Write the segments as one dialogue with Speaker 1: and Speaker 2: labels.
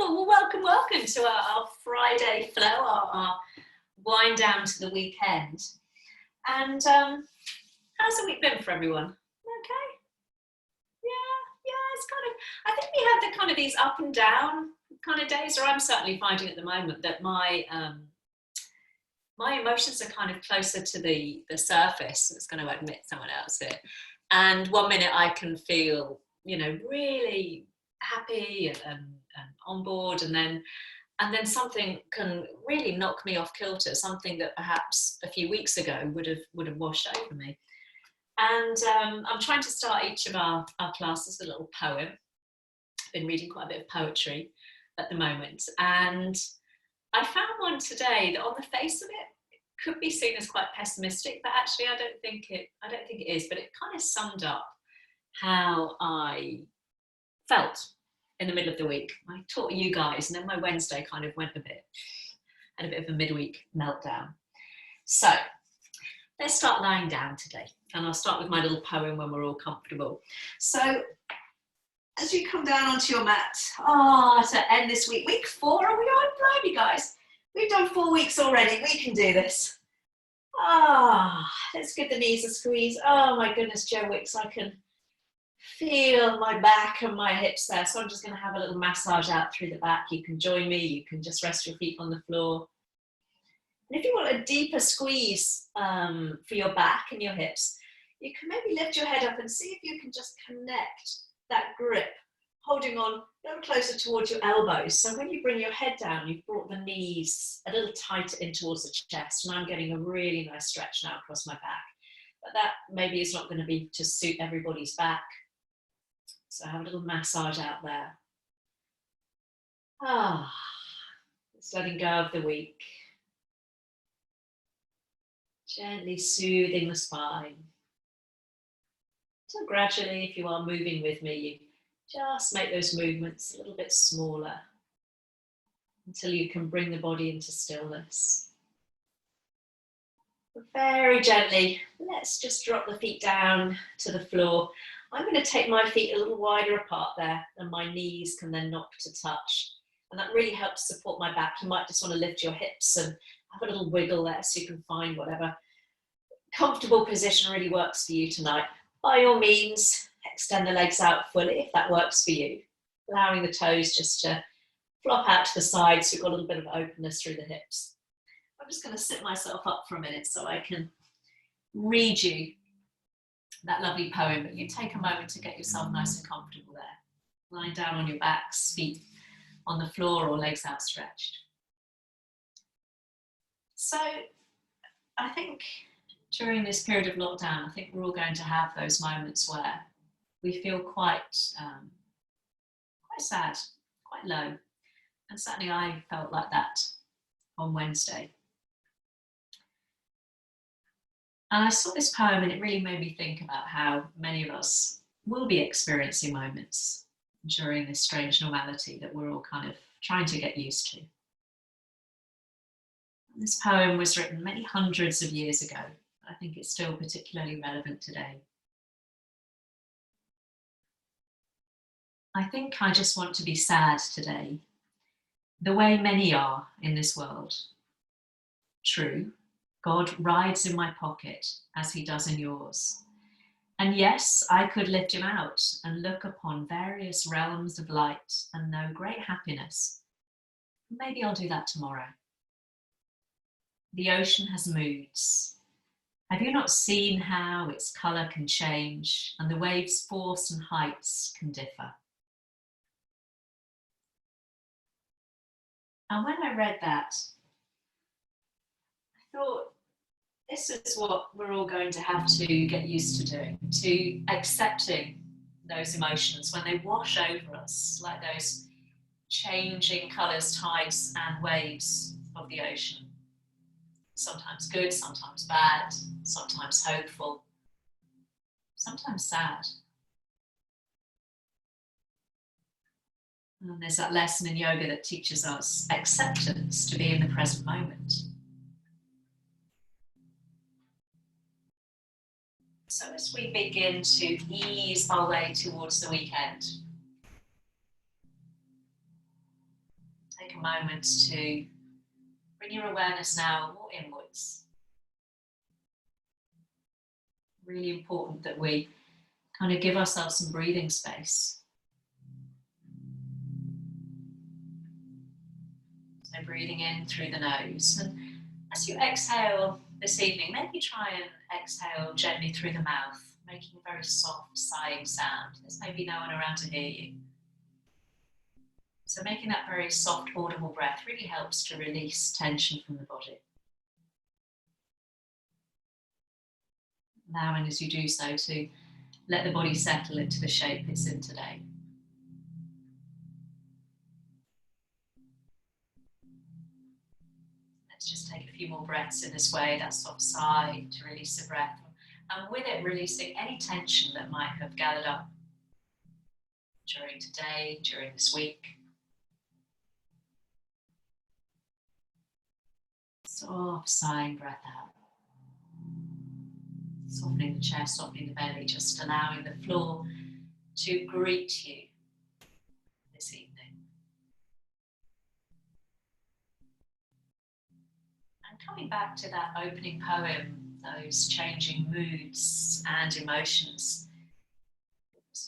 Speaker 1: Well, welcome to our Friday flow, our wind down to the weekend. And how's the week been for everyone? Okay? Yeah, it's kind of, I think we have the kind of these up and down kind of days, or I'm certainly finding at the moment that my emotions are kind of closer to the surface. It's going to admit someone else here. And one minute I can feel, really happy and on board, and then something can really knock me off kilter, something that perhaps a few weeks ago would have washed over me. And I'm trying to start each of our classes with a little poem. I've been reading quite a bit of poetry at the moment, and I found one today that on the face of it could be seen as quite pessimistic, but actually I don't think it is, but it kind of summed up how I felt in the middle of the week. I taught you guys, and then my Wednesday kind of had a bit of a midweek meltdown. So let's start lying down today, and I'll start with my little poem when we're all comfortable. So as you come down onto your mat, to end this week 4, are we on? Blimey, guys, we've done 4 weeks already. We can do this. Let's give the knees a squeeze. Oh my goodness, Joe Wicks, I can feel my back and my hips there. So I'm just going to have a little massage out through the back. You can join me. You can just rest your feet on the floor. And if you want a deeper squeeze for your back and your hips, you can maybe lift your head up and see if you can just connect that grip, holding on a little closer towards your elbows. So when you bring your head down, you've brought the knees a little tighter in towards the chest. And I'm getting a really nice stretch now across my back. But that maybe is not going to be to suit everybody's back. So have a little massage out there. Just letting go of the week. Gently soothing the spine. So gradually, if you are moving with me, you just make those movements a little bit smaller until you can bring the body into stillness. But very gently, let's just drop the feet down to the floor. I'm going to take my feet a little wider apart there, and my knees can then knock to touch. And that really helps support my back. You might just want to lift your hips and have a little wiggle there so you can find whatever comfortable position really works for you tonight. By all means, extend the legs out fully if that works for you, allowing the toes just to flop out to the side so you've got a little bit of openness through the hips. I'm just going to sit myself up for a minute so I can read you that lovely poem, but you take a moment to get yourself nice and comfortable there, lying down on your backs, feet on the floor or legs outstretched. So I think during this period of lockdown, I think we're all going to have those moments where we feel quite sad, quite low. And certainly I felt like that on Wednesday. And I saw this poem and it really made me think about how many of us will be experiencing moments during this strange normality that we're all kind of trying to get used to. And this poem was written many hundreds of years ago. I think it's still particularly relevant today. I think I just want to be sad today, the way many are in this world. True, God rides in my pocket as he does in yours. And yes, I could lift him out and look upon various realms of light and know great happiness. Maybe I'll do that tomorrow. The ocean has moods. Have you not seen how its colour can change and the waves' force and heights can differ? And when I read that, I thought, this is what we're all going to have to get used to doing, to accepting those emotions when they wash over us, like those changing colours, tides and waves of the ocean. Sometimes good, sometimes bad, sometimes hopeful, sometimes sad. And there's that lesson in yoga that teaches us acceptance, to be in the present moment. So as we begin to ease our way towards the weekend, Take a moment to bring your awareness now more inwards. Really important that we kind of give ourselves some breathing space. So breathing in through the nose. And as you exhale this evening, maybe try and exhale gently through the mouth, making a very soft sighing sound. There's maybe no one around to hear you. So making that very soft, audible breath really helps to release tension from the body. Allowing, as you do so, to let the body settle into the shape it's in today. Let's just take a few more breaths in this way, that soft sigh to release the breath. And with it, releasing any tension that might have gathered up during today, during this week. Soft sighing breath out. Softening the chest, softening the belly, just allowing the floor to greet you this evening. And coming back to that opening poem, those changing moods and emotions.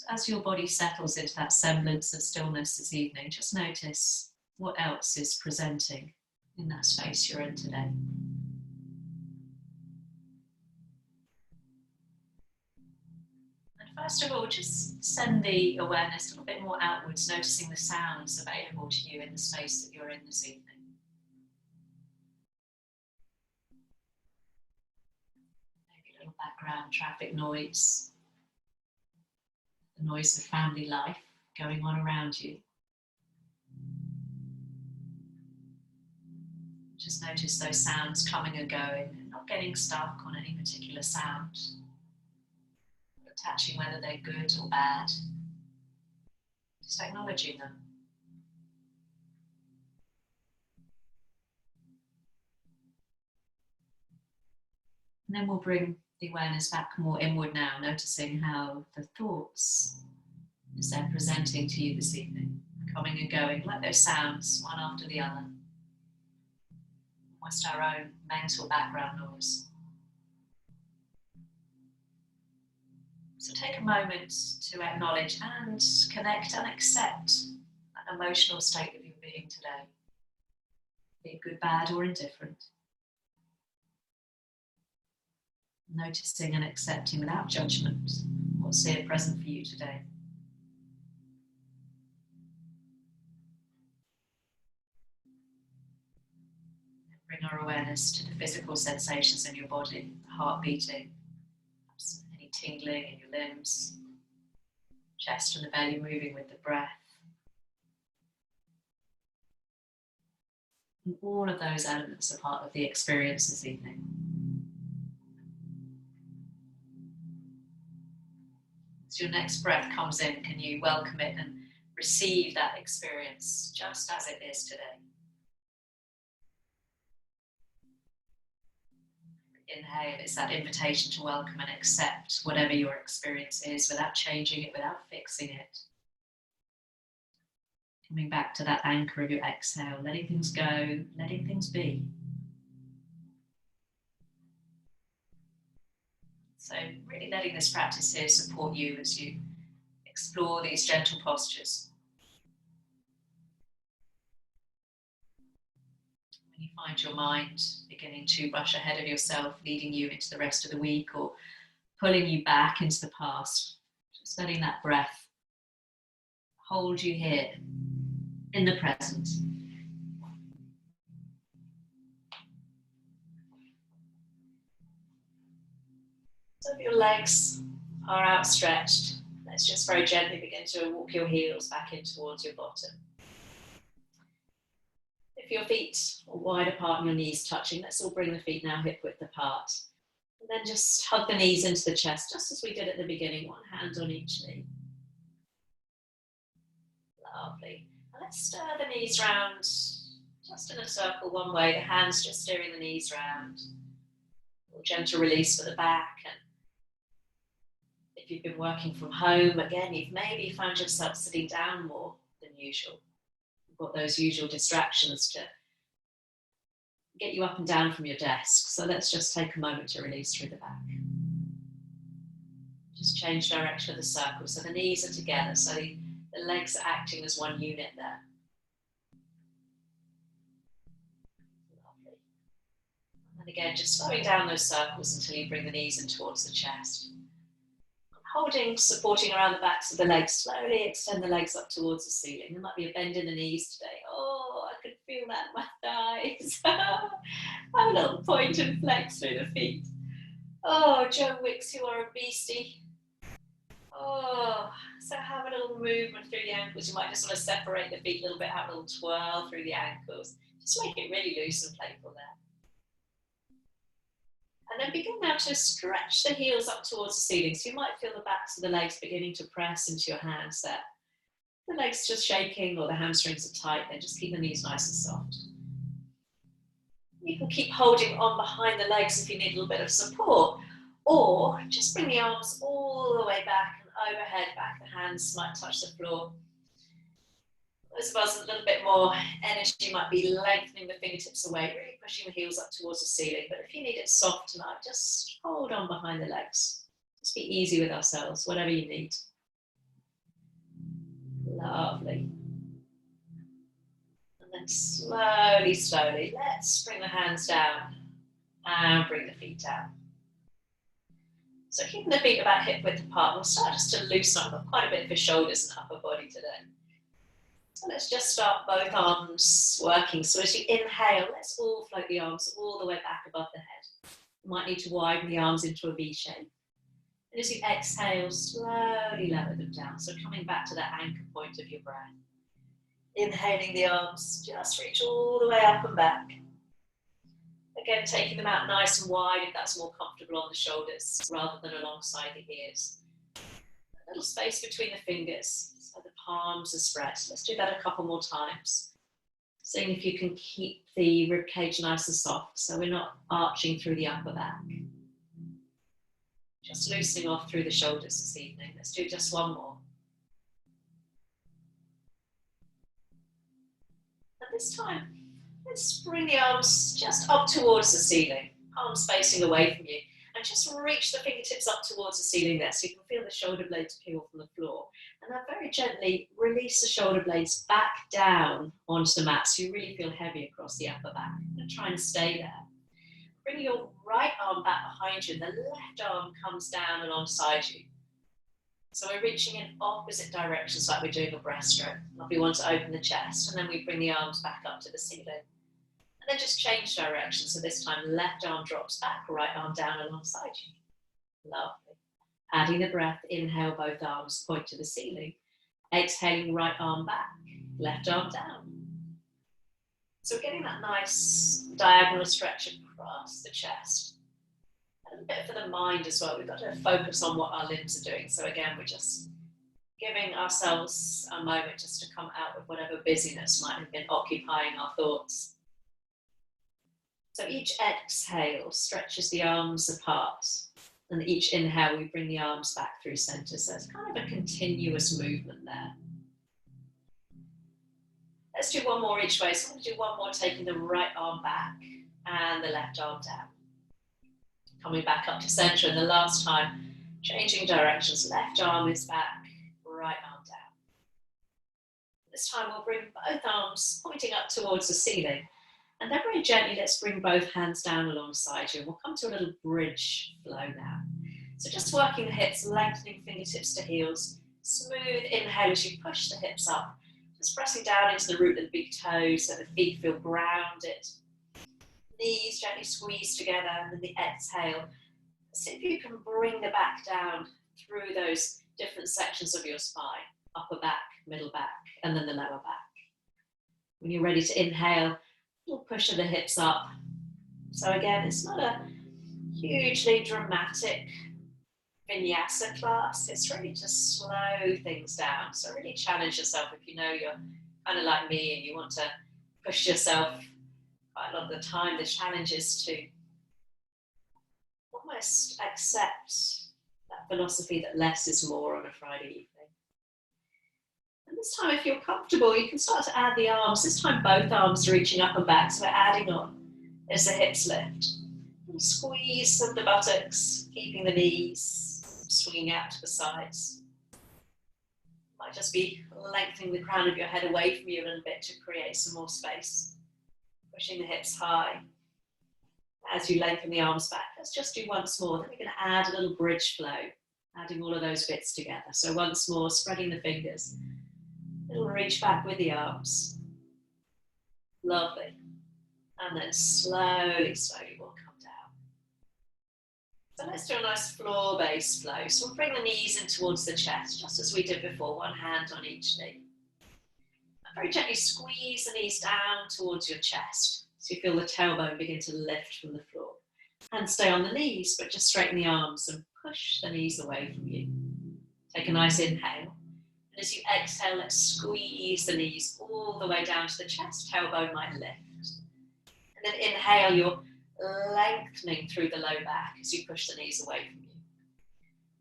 Speaker 1: As your body settles into that semblance of stillness this evening, just notice what else is presenting in that space you're in today. First of all, just send the awareness a little bit more outwards, noticing the sounds available to you in the space that you're in this evening. Maybe a little background traffic noise, the noise of family life going on around you. Just notice those sounds coming and going, and not getting stuck on any particular sound. Attaching whether they're good or bad, just acknowledging them. And then we'll bring the awareness back more inward now, noticing how the thoughts, as they're presenting to you this evening, coming and going, like those sounds, one after the other. Almost our own mental background noise. So take a moment to acknowledge and connect and accept that emotional state of your being today, be it good, bad, or indifferent. Noticing and accepting without judgment what's here present for you today. Bring our awareness to the physical sensations in your body, the heart beating, any tingling in your limbs, chest and the belly moving with the breath. And all of those elements are part of the experience this evening. As your next breath comes in, can you welcome it and receive that experience just as it is today? Inhale, it's that invitation to welcome and accept whatever your experience is without changing it, without fixing it. Coming back to that anchor of your exhale, letting things go, letting things be. So really letting this practice here support you as you explore these gentle postures. When you find your mind beginning to rush ahead of yourself, leading you into the rest of the week or pulling you back into the past, just letting that breath hold you here in the present. So if your legs are outstretched, let's just very gently begin to walk your heels back in towards your bottom. If your feet are wide apart and your knees touching, let's all bring the feet now hip width apart. And then just hug the knees into the chest, just as we did at the beginning, one hand on each knee. Lovely. And let's stir the knees round, just in a circle one way, the hands just steering the knees round. A little gentle release for the back. And if you've been working from home, again, you've maybe found yourself sitting down more than usual. got those usual distractions to get you up and down from your desk. So let's just take a moment to release through the back. Just change direction of the circle so the knees are together, so the legs are acting as one unit there. Lovely. And again, just slowing down those circles until you bring the knees in towards the chest. Holding, supporting around the backs of the legs, slowly extend the legs up towards the ceiling. There might be a bend in the knees today. Oh, I could feel that in my thighs. Have a little point and flex through the feet. Oh, Joan Wicks, you are a beastie. Oh, so have a little movement through the ankles. You might just want to separate the feet a little bit, have a little twirl through the ankles. Just make it really loose and playful there. And then begin now to stretch the heels up towards the ceiling. So you might feel the backs of the legs beginning to press into your hands there. The legs just shaking or the hamstrings are tight, then just keep the knees nice and soft. You can keep holding on behind the legs if you need a little bit of support, or just bring the arms all the way back and overhead, back the hands might touch the floor. Those of us with a little bit more energy might be lengthening the fingertips away, really pushing the heels up towards the ceiling. But if you need it soft tonight, just hold on behind the legs. Just be easy with ourselves, whatever you need. Lovely. And then slowly, slowly, let's bring the hands down and bring the feet down. So keeping the feet about hip width apart, we'll start just to loosen up. We've got quite a bit for shoulders and upper body today. So let's just start both arms working. So as you inhale, let's all float the arms all the way back above the head. You might need to widen the arms into a V shape. And as you exhale, slowly lower them down. So coming back to that anchor point of your breath. Inhaling the arms, just reach all the way up and back. Again, taking them out nice and wide if that's more comfortable on the shoulders rather than alongside the ears. A little space between the fingers. So the palms are spread. Let's do that a couple more times. Seeing if you can keep the ribcage nice and soft so we're not arching through the upper back. Just loosening off through the shoulders this evening. Let's do just one more. And this time, let's bring the arms just up towards the ceiling. Palms facing away from you. And just reach the fingertips up towards the ceiling there so you can feel the shoulder blades peel from the floor. And then very gently release the shoulder blades back down onto the mat so you really feel heavy across the upper back. And try and stay there. Bring your right arm back behind you and the left arm comes down alongside you. So we're reaching in opposite directions like we're doing a breaststroke. We want to open the chest and then we bring the arms back up to the ceiling. And then just change direction. So this time, left arm drops back, right arm down alongside you. Lovely. Adding the breath, inhale, both arms point to the ceiling. Exhaling, right arm back, left arm down. So we're getting that nice diagonal stretch across the chest. And a bit for the mind as well. We've got to focus on what our limbs are doing. So again, we're just giving ourselves a moment just to come out of whatever busyness might have been occupying our thoughts. So each exhale stretches the arms apart, and each inhale we bring the arms back through center. So it's kind of a continuous movement there. Let's do one more each way. So I'm going to do one more, taking the right arm back and the left arm down. Coming back up to center, and the last time, changing directions. Left arm is back, right arm down. This time we'll bring both arms pointing up towards the ceiling. And then very gently, let's bring both hands down alongside you. We'll come to a little bridge flow now. So just working the hips, lengthening fingertips to heels. Smooth inhale as you push the hips up. Just pressing down into the root of the big toes so the feet feel grounded. Knees gently squeeze together, and then the exhale. See if you can bring the back down through those different sections of your spine. Upper back, middle back, and then the lower back. When you're ready to inhale, little push of the hips up. So again, it's not a hugely dramatic vinyasa class. It's really to slow things down. So really challenge yourself if you know you're kind of like me and you want to push yourself quite a lot of the time. The challenge is to almost accept that philosophy that less is more on a Friday evening. And This time, if you're comfortable, you can start to add the arms. This time, both arms are reaching up and back, so we're adding on as the hips lift. Squeeze of the buttocks, keeping the knees swinging out to the sides. Might just be lengthening the crown of your head away from you a little bit to create some more space. Pushing the hips high. As you lengthen the arms back, let's just do once more. Then we're going to add a little bridge flow, adding all of those bits together. So once more, spreading the fingers. Little reach back with the arms. Lovely. And then slowly, slowly we'll come down. So let's do a nice floor-based flow. So we'll bring the knees in towards the chest, just as we did before, one hand on each knee. And very gently squeeze the knees down towards your chest. So you feel the tailbone begin to lift from the floor. And stay on the knees, but just straighten the arms and push the knees away from you. Take a nice inhale. And as you exhale, let's squeeze the knees all the way down to the chest. Tailbone might lift. And then inhale, you're lengthening through the low back as you push the knees away from you.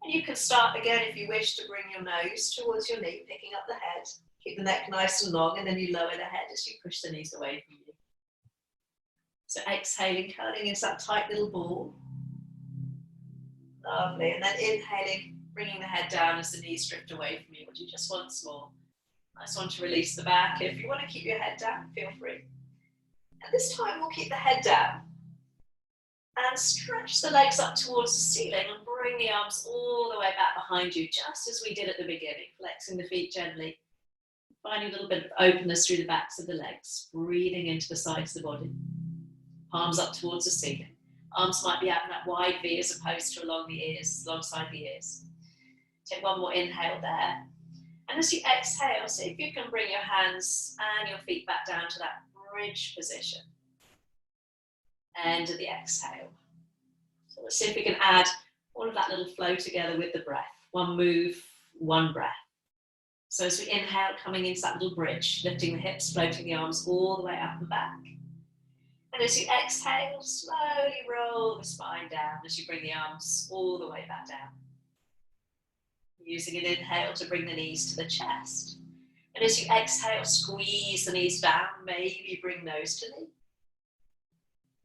Speaker 1: And you can start again, if you wish, to bring your nose towards your knee, picking up the head. Keep the neck nice and long, and then you lower the head as you push the knees away from you. So exhaling, curling into that tight little ball. Lovely. And then inhaling, bringing the head down as the knees drift away from you. We'll do just once more. Nice one to release the back. If you want to keep your head down, feel free. And this time we'll keep the head down and stretch the legs up towards the ceiling and bring the arms all the way back behind you, just as we did at the beginning, flexing the feet gently, finding a little bit of openness through the backs of the legs, breathing into the sides of the body. Palms up towards the ceiling. Arms might be out in that wide V as opposed to along the ears, alongside the ears. Take one more inhale there. And as you exhale, see if you can bring your hands and your feet back down to that bridge position. End of the exhale. So let's see if we can add all of that little flow together with the breath. One move, one breath. So as we inhale, coming into that little bridge, lifting the hips, floating the arms all the way up and back. And as you exhale, slowly roll the spine down as you bring the arms all the way back down. Using an inhale to bring the knees to the chest. And as you exhale, squeeze the knees down, maybe bring nose to knee.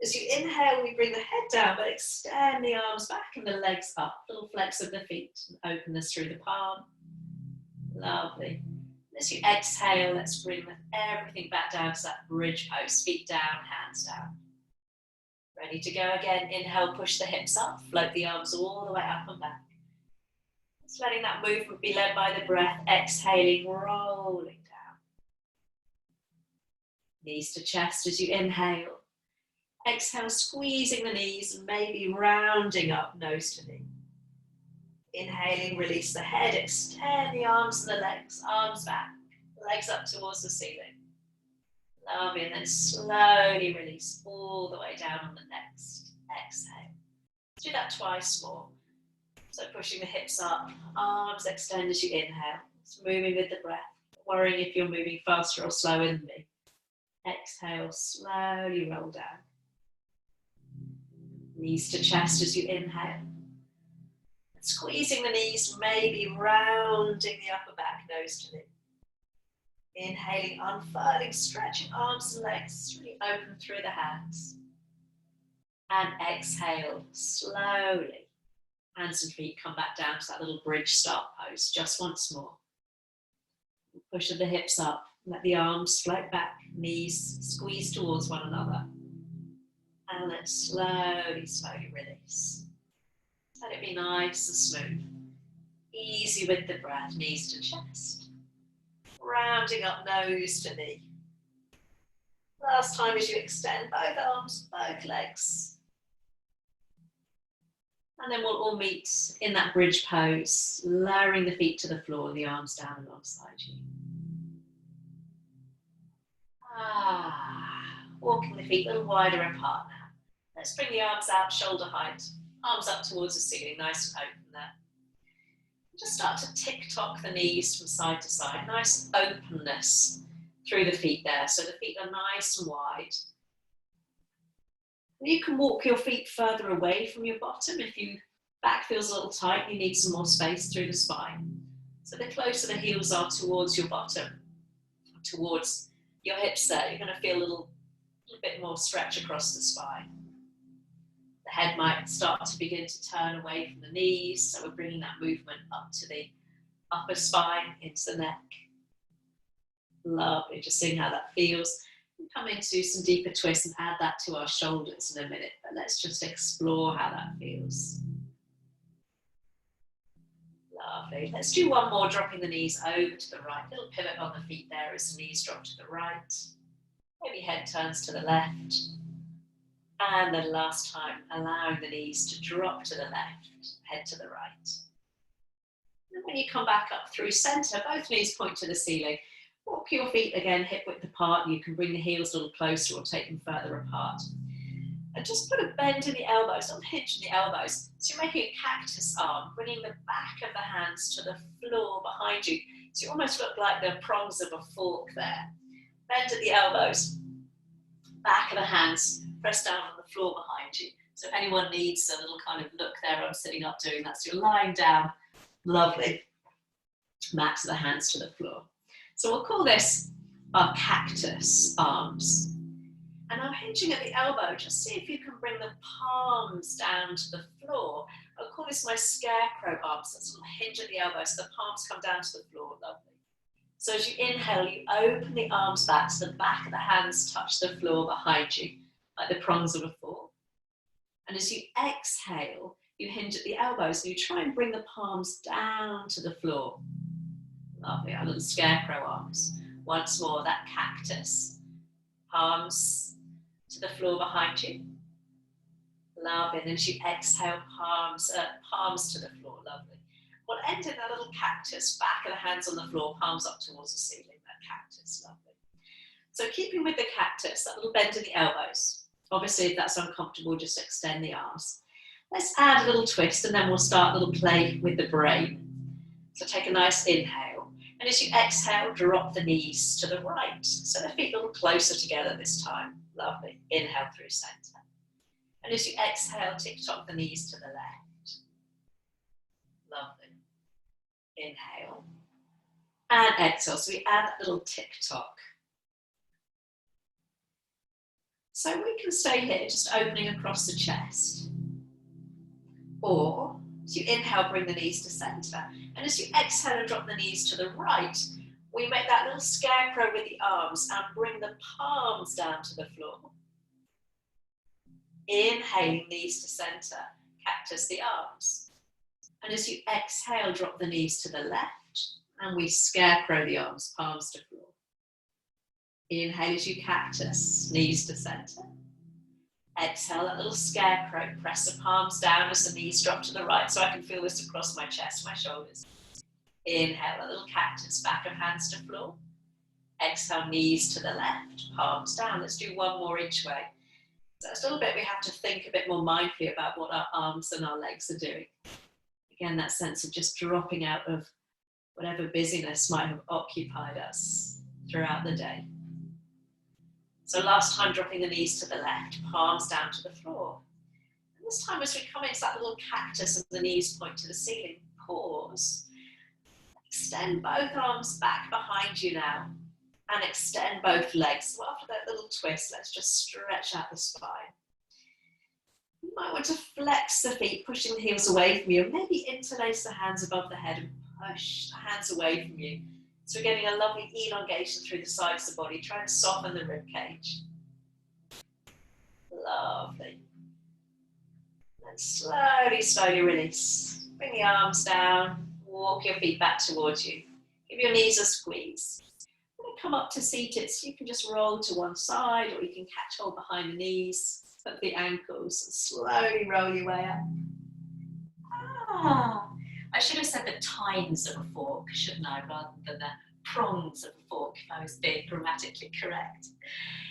Speaker 1: As you inhale, we bring the head down, but extend the arms back and the legs up. Little flex of the feet and openness through the palm. Lovely. As you exhale, let's bring everything back down to that bridge pose. Feet down, hands down. Ready to go again. Inhale, push the hips up. Float the arms all the way up and back. Just letting that movement be led by the breath. Exhaling, rolling down. Knees to chest as you inhale. Exhale, squeezing the knees and maybe rounding up, nose to knee. Inhaling, release the head, extend the arms and the legs, arms back, legs up towards the ceiling. Lovely, and then slowly release all the way down on the next exhale. Let's do that twice more. So pushing the hips up, arms extend as you inhale. It's moving with the breath, worrying if you're moving faster or slower than me. Exhale, slowly roll down. Knees to chest as you inhale. Squeezing the knees, maybe rounding the upper back, nose to knee. Inhaling, unfurling, stretching arms and legs, really open through the hands. And exhale, slowly. Hands and feet come back down to that little bridge start pose, just once more. Push the hips up, let the arms float back, knees squeeze towards one another. And then slowly, slowly release. Let it be nice and smooth. Easy with the breath, knees to chest. Rounding up, nose to knee. Last time as you extend both arms, both legs. And then we'll all meet in that bridge pose, lowering the feet to the floor, the arms down alongside you. Walking the feet a little wider apart now. Let's bring the arms out, shoulder height. Arms up towards the ceiling, nice and open there. Just start to tick-tock the knees from side to side. Nice openness through the feet there. So the feet are nice and wide. And you can walk your feet further away from your bottom. If your back feels a little tight, you need some more space through the spine. So the closer the heels are towards your bottom, towards your hips there, you're going to feel a little bit more stretch across the spine. The head might start to begin to turn away from the knees, so we're bringing that movement up to the upper spine, into the neck. Lovely, just seeing how that feels. We'll come into some deeper twists and add that to our shoulders in a minute, but let's just explore how that feels. Lovely. Let's do one more, dropping the knees over to the right. Little pivot on the feet there as the knees drop to the right. Maybe head turns to the left. And then last time, allowing the knees to drop to the left, head to the right. And when you come back up through center, both knees point to the ceiling. Walk your feet again, hip width apart. You can bring the heels a little closer or take them further apart. And just put a bend in the elbows, don't hinge in the elbows. So you're making a cactus arm, bringing the back of the hands to the floor behind you. So you almost look like the prongs of a fork there. Bend at the elbows, back of the hands, press down on the floor behind you. So if anyone needs a little kind of look there, I'm sitting up doing that. So you're lying down, lovely. Mat to the hands to the floor. So we'll call this our cactus arms. And I'm hinging at the elbow. Just see if you can bring the palms down to the floor. I'll call this my scarecrow arms. So sort of hinge at the elbow so the palms come down to the floor. Lovely. So as you inhale, you open the arms back so the back of the hands touch the floor behind you, like the prongs of a fork. And as you exhale, you hinge at the elbows and you try and bring the palms down to the floor. Lovely, our little scarecrow arms. Once more, that cactus. Palms to the floor behind you. Lovely, and then as you exhale, palms to the floor. Lovely. We'll end in a little cactus, back of the hands on the floor, palms up towards the ceiling, that cactus. Lovely. So keeping with the cactus, that little bend in the elbows. Obviously, if that's uncomfortable, just extend the arms. Let's add a little twist and then we'll start a little play with the brain. So take a nice inhale. And as you exhale, drop the knees to the right. So the feet a little closer together this time. Lovely. Inhale through center. And as you exhale, tick-tock the knees to the left. Lovely. Inhale. And exhale. So we add that little tick-tock. So we can stay here, just opening across the chest. Or, as you inhale, bring the knees to center. And as you exhale and drop the knees to the right, we make that little scarecrow with the arms and bring the palms down to the floor. Inhaling, knees to center, cactus the arms. And as you exhale, drop the knees to the left, and we scarecrow the arms, palms to floor. Inhale as you cactus, knees to center. Exhale, that little scarecrow, press the palms down as the knees drop to the right so I can feel this across my chest, my shoulders. Inhale, a little cactus, back of hands to floor. Exhale, knees to the left, palms down. Let's do one more each way. So it's a little bit we have to think a bit more mindfully about what our arms and our legs are doing. Again, that sense of just dropping out of whatever busyness might have occupied us throughout the day. So last time, dropping the knees to the left, palms down to the floor. And this time as we come into that little cactus and the knees point to the ceiling, pause. Extend both arms back behind you now and extend both legs. So after that little twist, let's just stretch out the spine. You might want to flex the feet, pushing the heels away from you, and maybe interlace the hands above the head and push the hands away from you. So we're getting a lovely elongation through the sides of the body. Try and soften the rib cage. Lovely. And slowly, slowly release. Bring the arms down. Walk your feet back towards you. Give your knees a squeeze. When you come up to seated, so you can just roll to one side, or you can catch hold behind the knees, put the ankles, and slowly roll your way up. I should have said the tines of a fork, shouldn't I, rather than the prongs of a fork, if I was being grammatically correct.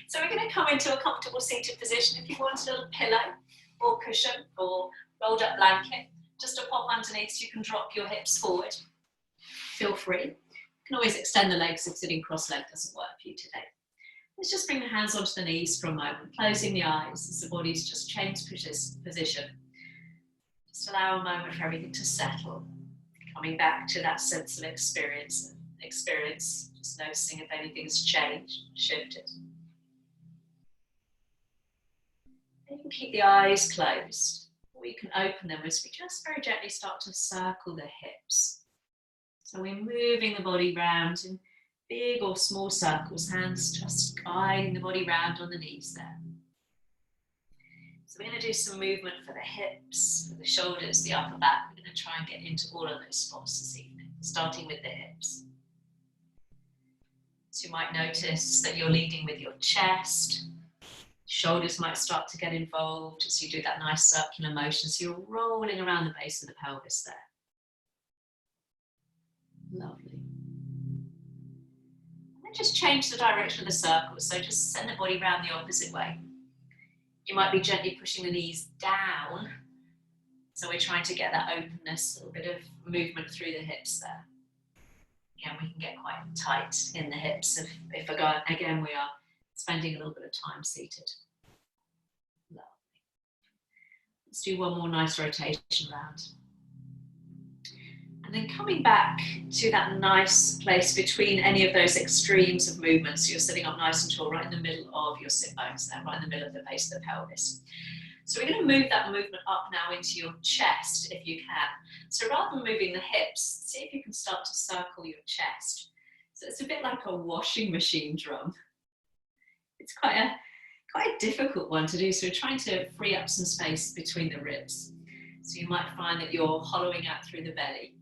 Speaker 1: So we're going to come into a comfortable seated position. If you want a little pillow or cushion or rolled up blanket, just a pop underneath so you can drop your hips forward. Feel free. You can always extend the legs if sitting cross-legged doesn't work for you today. Let's just bring the hands onto the knees for a moment, closing the eyes as the body's just changed position. Just allow a moment for everything to settle. Coming back to that sense of experience, just noticing if anything's changed, shifted. And you can keep the eyes closed, or you can open them as we just very gently start to circle the hips. So we're moving the body round in big or small circles, hands just guiding the body round on the knees there. So we're going to do some movement for the hips, for the shoulders, the upper back. We're going to try and get into all of those spots this evening, starting with the hips. So you might notice that you're leading with your chest. Shoulders might start to get involved as you do that nice circular motion. So you're rolling around the base of the pelvis there. Lovely. And then just change the direction of the circle. So just send the body round the opposite way. You might be gently pushing the knees down. So we're trying to get that openness, a little bit of movement through the hips there. Again, we can get quite tight in the hips if again, we are spending a little bit of time seated. Lovely. Let's do one more nice rotation round. And then coming back to that nice place between any of those extremes of movements. So you're sitting up nice and tall, right in the middle of your sit bones there, right in the middle of the base of the pelvis. So we're going to move that movement up now into your chest if you can. So rather than moving the hips, see if you can start to circle your chest. So it's a bit like a washing machine drum. It's quite a difficult one to do. So we're trying to free up some space between the ribs. So you might find that you're hollowing out through the belly.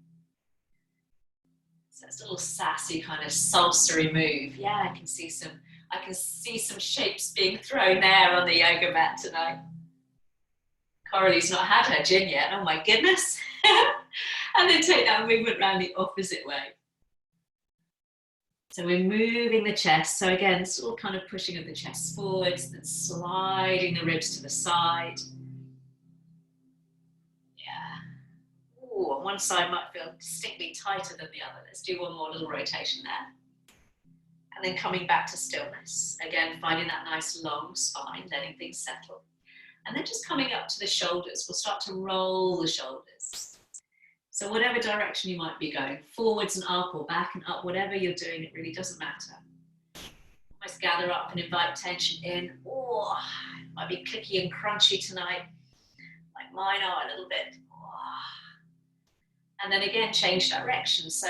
Speaker 1: So it's a little sassy kind of salsa-y move. Yeah, I can see some shapes being thrown there on the yoga mat tonight. Coralie's not had her gin yet, oh my goodness. And then take that movement around the opposite way. So we're moving the chest. So again, still kind of pushing of the chest forwards, then sliding the ribs to the side. Yeah. Ooh, on one side might feel distinctly tighter than the other. Let's do one more little rotation there. And then coming back to stillness. Again, finding that nice long spine, letting things settle. And then just coming up to the shoulders, we'll start to roll the shoulders. So whatever direction you might be going, forwards and up or back and up, whatever you're doing, it really doesn't matter. Almost gather up and invite tension in. Oh, it might be clicky and crunchy tonight, like mine are a little bit. And then again, change direction. So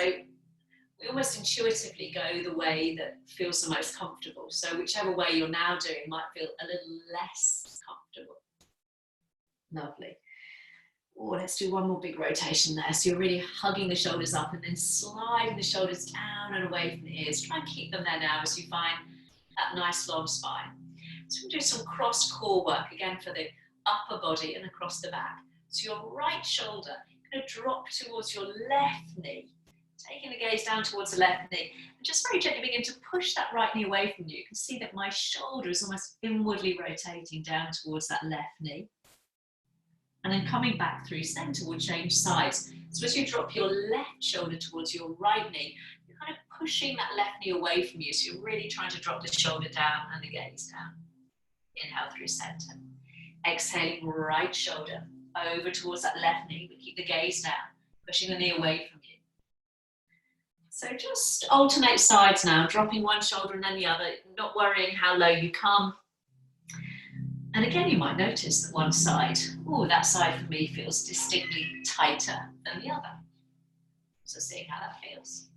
Speaker 1: we almost intuitively go the way that feels the most comfortable. So whichever way you're now doing might feel a little less comfortable. Lovely. Oh, let's do one more big rotation there. So you're really hugging the shoulders up and then sliding the shoulders down and away from the ears. Try and keep them there now as you find that nice long spine. So we'll do some cross core work again for the upper body and across the back. So your right shoulder is going to drop towards your left knee. Taking the gaze down towards the left knee and just very gently begin to push that right knee away from you. You can see that my shoulder is almost inwardly rotating down towards that left knee. And then coming back through center will change sides. So as you drop your left shoulder towards your right knee, you're kind of pushing that left knee away from you. So you're really trying to drop the shoulder down and the gaze down. Inhale through center. Exhaling right shoulder over towards that left knee, but keep the gaze down, pushing the knee away from you. So just alternate sides now, dropping one shoulder and then the other, not worrying how low you come. And again, you might notice that one side, oh, that side for me feels distinctly tighter than the other. So seeing how that feels.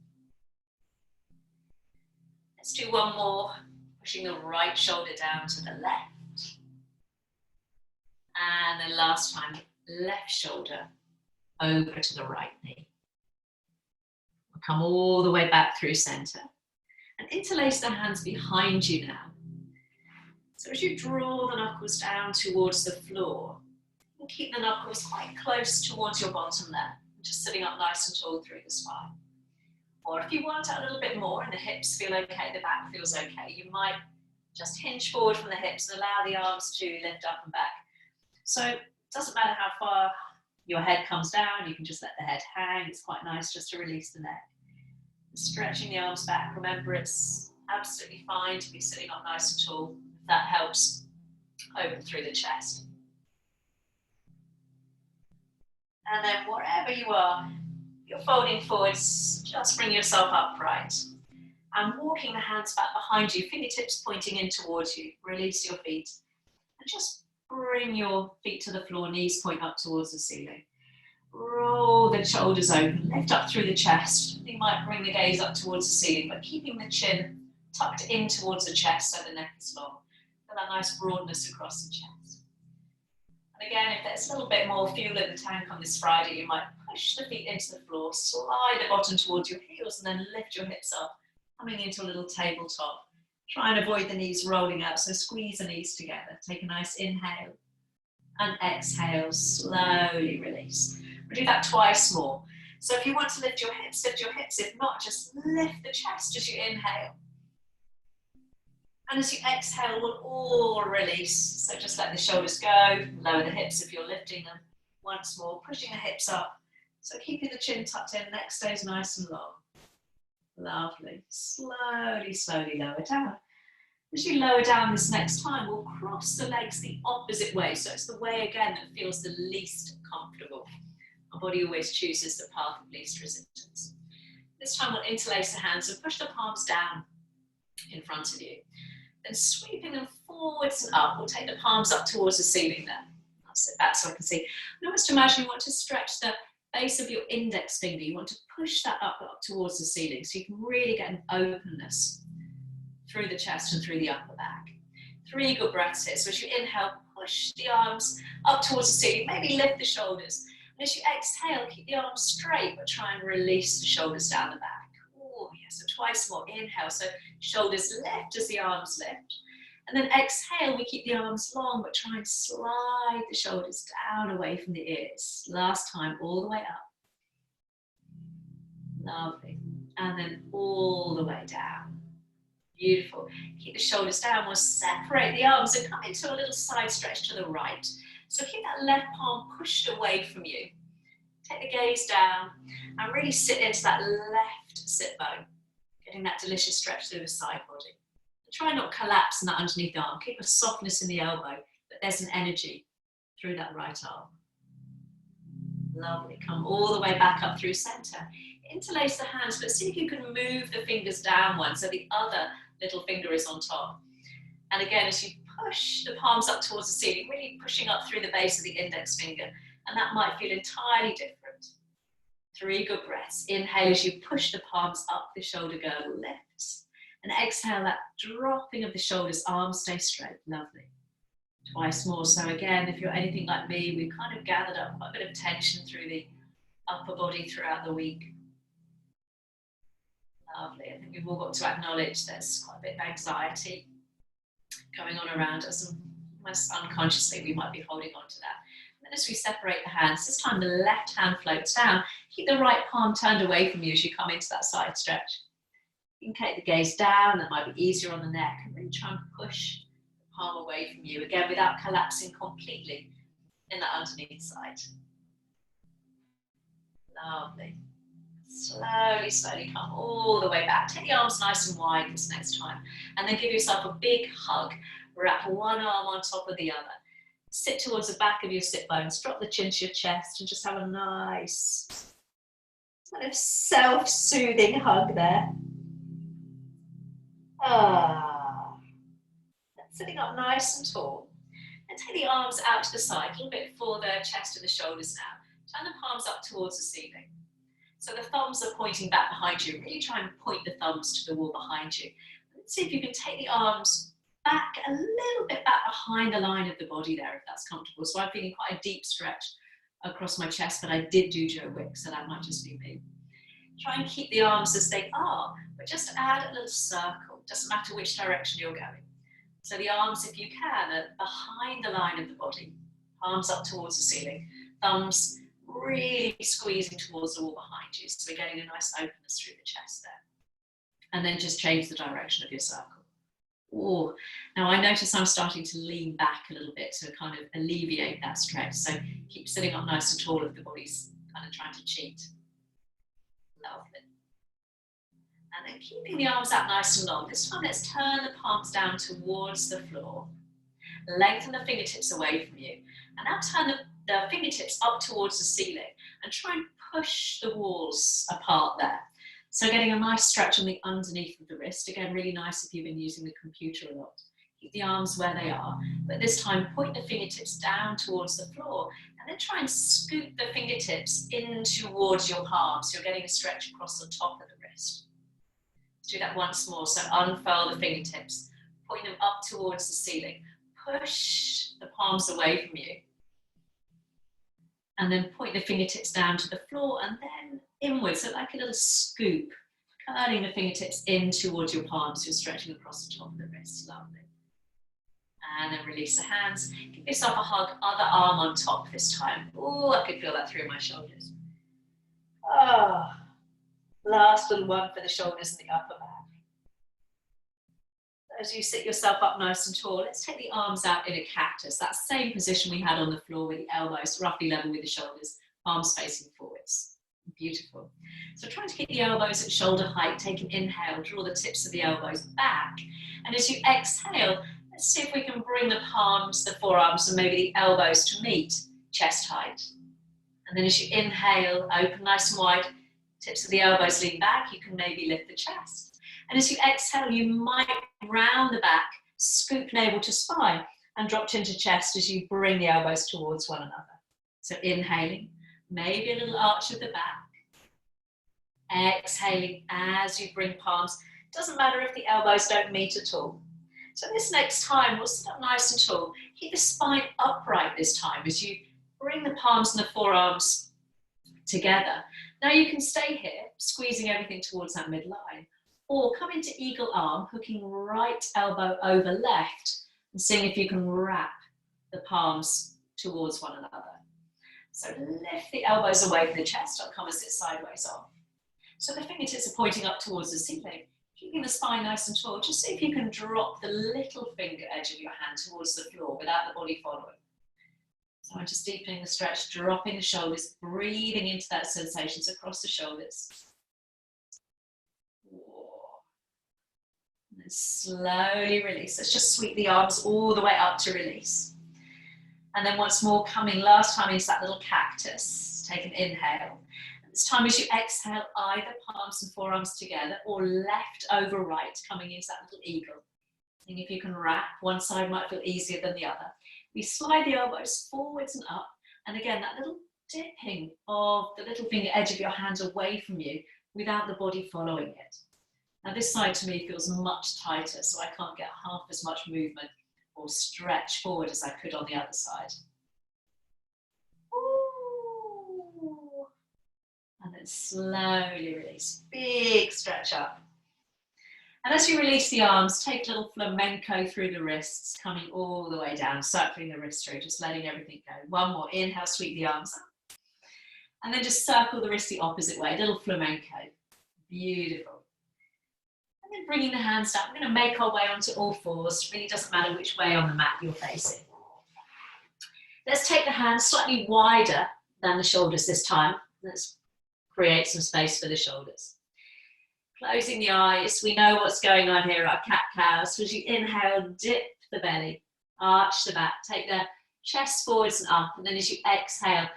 Speaker 1: Let's do one more, pushing the right shoulder down to the left. And then last time, left shoulder over to the right knee. We'll come all the way back through center. And interlace the hands behind you now. So as you draw the knuckles down towards the floor, and keep the knuckles quite close towards your bottom there, just sitting up nice and tall through the spine. Or if you want a little bit more and the hips feel okay, the back feels okay, you might just hinge forward from the hips and allow the arms to lift up and back. So it doesn't matter how far your head comes down, you can just let the head hang. It's quite nice just to release the neck. Stretching the arms back, remember it's absolutely fine to be sitting up nice and tall. That helps open through the chest. And then wherever you are, You're folding forwards, just bring yourself upright. And walking the hands back behind you, fingertips pointing in towards you. Release your feet. And just bring your feet to the floor, knees point up towards the ceiling. Roll the shoulders open, lift up through the chest. You might bring the gaze up towards the ceiling, but keeping the chin tucked in towards the chest so the neck is long. Feel that nice broadness across the chest. And again, if there's a little bit more fuel in the tank on this Friday, you might push the feet into the floor, slide the bottom towards your heels, and then lift your hips up, coming into a little tabletop. Try and avoid the knees rolling out, so squeeze the knees together. Take a nice inhale and exhale, slowly release. We'll do that twice more. So if you want to lift your hips, lift your hips. If not, just lift the chest as you inhale. And as you exhale, we'll all release. So just let the shoulders go, lower the hips if you're lifting them. Once more, pushing the hips up. So keeping the chin tucked in, neck stays nice and long. Lovely. Slowly, slowly lower down. As you lower down this next time, we'll cross the legs the opposite way. So it's the way, again, that feels the least comfortable. Our body always chooses the path of least resistance. This time we'll interlace the hands and push the palms down in front of you. Then sweeping them forwards and up, we'll take the palms up towards the ceiling there. I'll sit back so I can see. And almost imagine you want to stretch the base of your index finger. You want to push that up towards the ceiling so you can really get an openness through the chest and through the upper back. 3 good breaths here. So as you inhale, push the arms up towards the ceiling, maybe lift the shoulders. And as you exhale, keep the arms straight, but try and release the shoulders down the back. Oh, yeah, so twice more. Inhale, so shoulders lift as the arms lift. And then exhale, we keep the arms long, but try and slide the shoulders down away from the ears. Last time, all the way up. Lovely. And then all the way down. Beautiful. Keep the shoulders down. We'll separate the arms and come into a little side stretch to the right. So keep that left palm pushed away from you. Take the gaze down and really sit into that left sit bone, getting that delicious stretch through the side body. And try not to collapse in that underneath the arm. Keep a softness in the elbow, but there's an energy through that right arm. Lovely. Come all the way back up through center. Interlace the hands, but see if you can move the fingers down one so the other little finger is on top. And again, as you push the palms up towards the ceiling, really pushing up through the base of the index finger. And that might feel entirely different. 3 good breaths. Inhale as you push the palms up, the shoulder girdle lifts. And exhale, that dropping of the shoulders, arms stay straight. Lovely. Twice more. So again, if you're anything like me, we've kind of gathered up quite a bit of tension through the upper body throughout the week. Lovely. I think we've all got to acknowledge there's quite a bit of anxiety going on around us, and almost unconsciously we might be holding on to that. And then as we separate the hands, this time the left hand floats down. Keep the right palm turned away from you as you come into that side stretch. You can take the gaze down, that might be easier on the neck, and really try and push the palm away from you, again without collapsing completely in that underneath side. Lovely. Slowly, slowly come all the way back. Take the arms nice and wide this next time. And then give yourself a big hug. Wrap one arm on top of the other. Sit towards the back of your sit bones. Drop the chin to your chest and just have a nice kind of self-soothing hug there. Sitting up nice and tall. And take the arms out to the side, a little bit for the chest and the shoulders now. Turn the palms up towards the ceiling. So the thumbs are pointing back behind you. Really try and point the thumbs to the wall behind you. Let's see if you can take the arms back a little bit back behind the line of the body there, if that's comfortable. So I'm feeling quite a deep stretch across my chest, but I did do Joe Wick, so that might just be me. Try and keep the arms as they are, but just add a little circle. Doesn't matter which direction you're going. So the arms, if you can, are behind the line of the body. Palms up towards the ceiling. Thumbs really squeezing towards the wall behind you. So we're getting a nice openness through the chest there. And then just change the direction of your circle. Oh, now I notice I'm starting to lean back a little bit to kind of alleviate that stretch. So keep sitting up nice and tall if the body's kind of trying to cheat. Lovely. And then keeping the arms out nice and long. This time let's turn the palms down towards the floor. Lengthen the fingertips away from you. And now turn the the fingertips up towards the ceiling and try and push the walls apart there. So getting a nice stretch on the underneath of the wrist. Again, really nice if you've been using the computer a lot. Keep the arms where they are, but this time point the fingertips down towards the floor and then try and scoop the fingertips in towards your palms. So you're getting a stretch across the top of the wrist. Let's do that once more. So unfurl the fingertips, point them up towards the ceiling. Push the palms away from you. And then point the fingertips down to the floor and then inwards, so like a little scoop, curling the fingertips in towards your palms. You're stretching across the top of the wrist. Lovely. And then release the hands. Give yourself a hug, other arm on top this time. Oh, I could feel that through my shoulders. Oh, last little one for the shoulders and the upper back. As you sit yourself up nice and tall, let's take the arms out in a cactus. That same position we had on the floor with the elbows roughly level with the shoulders, palms facing forwards. Beautiful. So trying to keep the elbows at shoulder height, take an inhale, draw the tips of the elbows back. And as you exhale, let's see if we can bring the palms, the forearms, and maybe the elbows to meet chest height. And then as you inhale, open nice and wide, tips of the elbows lean back, you can maybe lift the chest. And as you exhale, you might round the back, scoop navel to spine, and drop chin to chest as you bring the elbows towards one another. So inhaling, maybe a little arch of the back. Exhaling as you bring palms. Doesn't matter if the elbows don't meet at all. So this next time, we'll sit up nice and tall. Keep the spine upright this time as you bring the palms and the forearms together. Now you can stay here, squeezing everything towards that midline. Or come into eagle arm, hooking right elbow over left, and seeing if you can wrap the palms towards one another. So lift the elbows away from the chest. I'll come and sit sideways on. So the fingertips are pointing up towards the ceiling, keeping the spine nice and tall. Just see if you can drop the little finger edge of your hand towards the floor without the body following. So I'm just deepening the stretch, dropping the shoulders, breathing into that sensations across the shoulders. And then slowly release. Let's just sweep the arms all the way up to release. And then once more, coming last time into that little cactus. Take an inhale. And this time as you exhale, either palms and forearms together or left over right, coming into that little eagle. Seeing if you can wrap. One side might feel easier than the other. We slide the elbows forwards and up. And again, that little dipping of the little finger edge of your hand away from you without the body following it. Now this side to me feels much tighter, so I can't get half as much movement or stretch forward as I could on the other side. Ooh. And then slowly release, big stretch up. And as you release the arms, take a little flamenco through the wrists, coming all the way down, circling the wrists through, just letting everything go. One more, inhale, sweep the arms up. And then just circle the wrist the opposite way, a little flamenco. Beautiful. And then bringing the hands down, we're going to make our way onto all fours. It really doesn't matter which way on the mat you're facing. Let's take the hands slightly wider than the shoulders this time. Let's create some space for the shoulders. Closing the eyes, we know what's going on here, our cat-cow. So as you inhale, dip the belly, arch the back, take the chest forwards and up, and then as you exhale,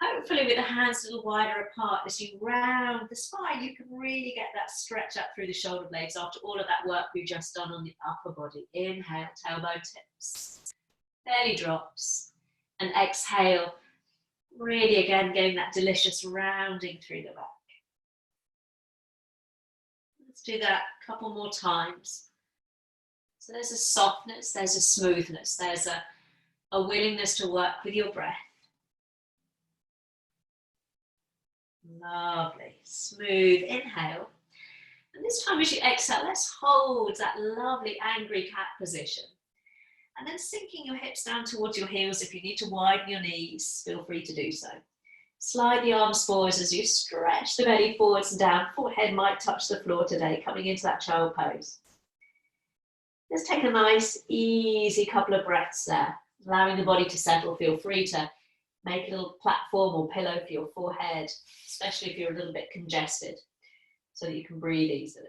Speaker 1: hopefully with the hands a little wider apart, as you round the spine, you can really get that stretch up through the shoulder blades after all of that work we've just done on the upper body. Inhale, tailbone tips, belly drops, and exhale, really again getting that delicious rounding through the back. Let's do that a couple more times. So there's a softness, there's a smoothness, there's a willingness to work with your breath. Lovely, smooth inhale. And this time as you exhale, let's hold that lovely angry cat position. And then sinking your hips down towards your heels. If you need to widen your knees, feel free to do so. Slide the arms forwards as you stretch the belly forwards and down. Forehead might touch the floor today, coming into that child pose. Let's take a nice, easy couple of breaths there, allowing the body to settle. Feel free to make a little platform or pillow for your forehead, especially if you're a little bit congested, so that you can breathe easily.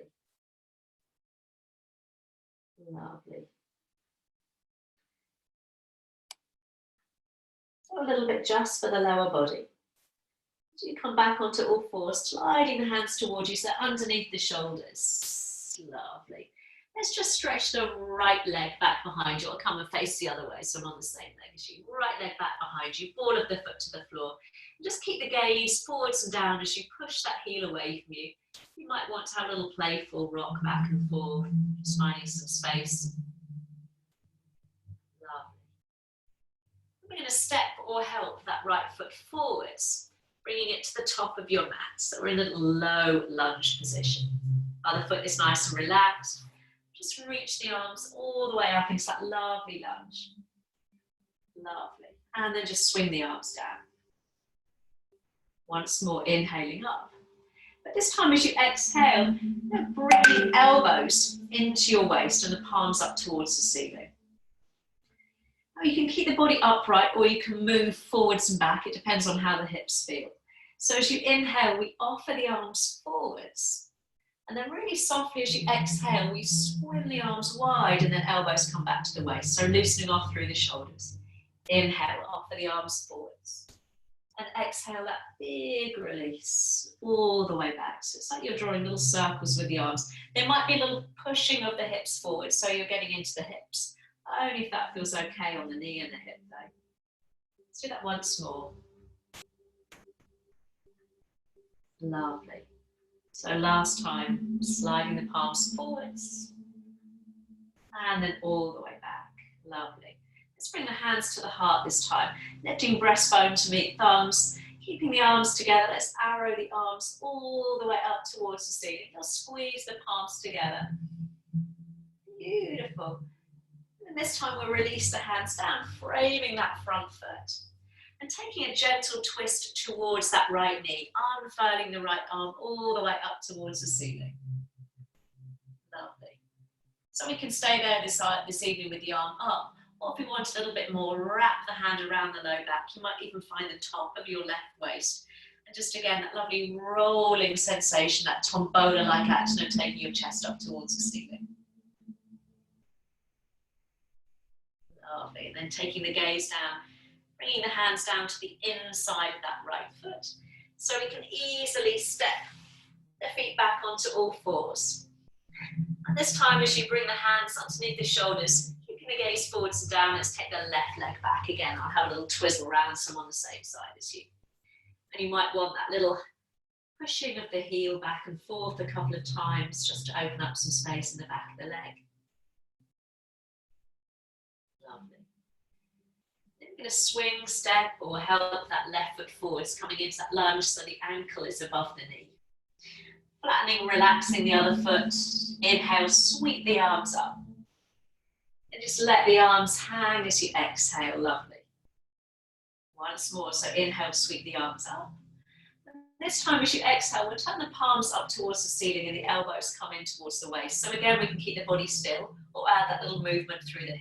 Speaker 1: Lovely. So little bit just for the lower body. So you come back onto all fours, sliding the hands towards you, so underneath the shoulders. Lovely. Let's just stretch the right leg back behind you. I'll come and face the other way, so I'm on the same leg as you. Right leg back behind you, ball of the foot to the floor. And just keep the gaze forwards and down as you push that heel away from you. You might want to have a little playful rock back and forth, just finding some space. Lovely. We're going to step or help that right foot forwards, bringing it to the top of your mat. So we're in a little low lunge position. Other foot is nice and relaxed. Just reach the arms all the way up into that lovely lunge. Lovely. And then just swing the arms down. Once more, inhaling up. But this time as you exhale, bring the elbows into your waist and the palms up towards the ceiling. Now you can keep the body upright or you can move forwards and back. It depends on how the hips feel. So as you inhale, we offer the arms forwards. And then really softly as you exhale, we swim the arms wide and then elbows come back to the waist. So loosening off through the shoulders. Inhale, offer the arms forwards. And exhale, that big release all the way back. So it's like you're drawing little circles with the arms. There might be a little pushing of the hips forward, so you're getting into the hips. Only if that feels okay on the knee and the hip though. Let's do that once more. Lovely. So last time, sliding the palms forwards. And then all the way back. Lovely. Let's bring the hands to the heart this time. Lifting breastbone to meet thumbs. Keeping the arms together. Let's arrow the arms all the way up towards the ceiling. You'll squeeze the palms together. Beautiful. And this time we'll release the hands down, framing that front foot. And taking a gentle twist towards that right knee, unfurling the right arm all the way up towards the ceiling. Lovely. So we can stay there this evening with the arm up. Or if we want a little bit more, wrap the hand around the low back. You might even find the top of your left waist. And just again, that lovely rolling sensation, that tombola-like action of taking your chest up towards the ceiling. Lovely. And then taking the gaze down, bringing the hands down to the inside of that right foot. So we can easily step the feet back onto all fours. And this time as you bring the hands underneath the shoulders, keeping the gaze forwards and down, let's take the left leg back again. I'll have a little twizzle around so I'm on the same side as you. And you might want that little pushing of the heel back and forth a couple of times just to open up some space in the back of the leg. Lovely. We're going to swing, step, or help that left foot forwards, coming into that lunge so the ankle is above the knee. Flattening, relaxing the other foot. Inhale, sweep the arms up. And just let the arms hang as you exhale. Lovely. Once more, so inhale, sweep the arms up. And this time as you exhale, we'll turn the palms up towards the ceiling and the elbows come in towards the waist. So again, we can keep the body still or add that little movement through the hip.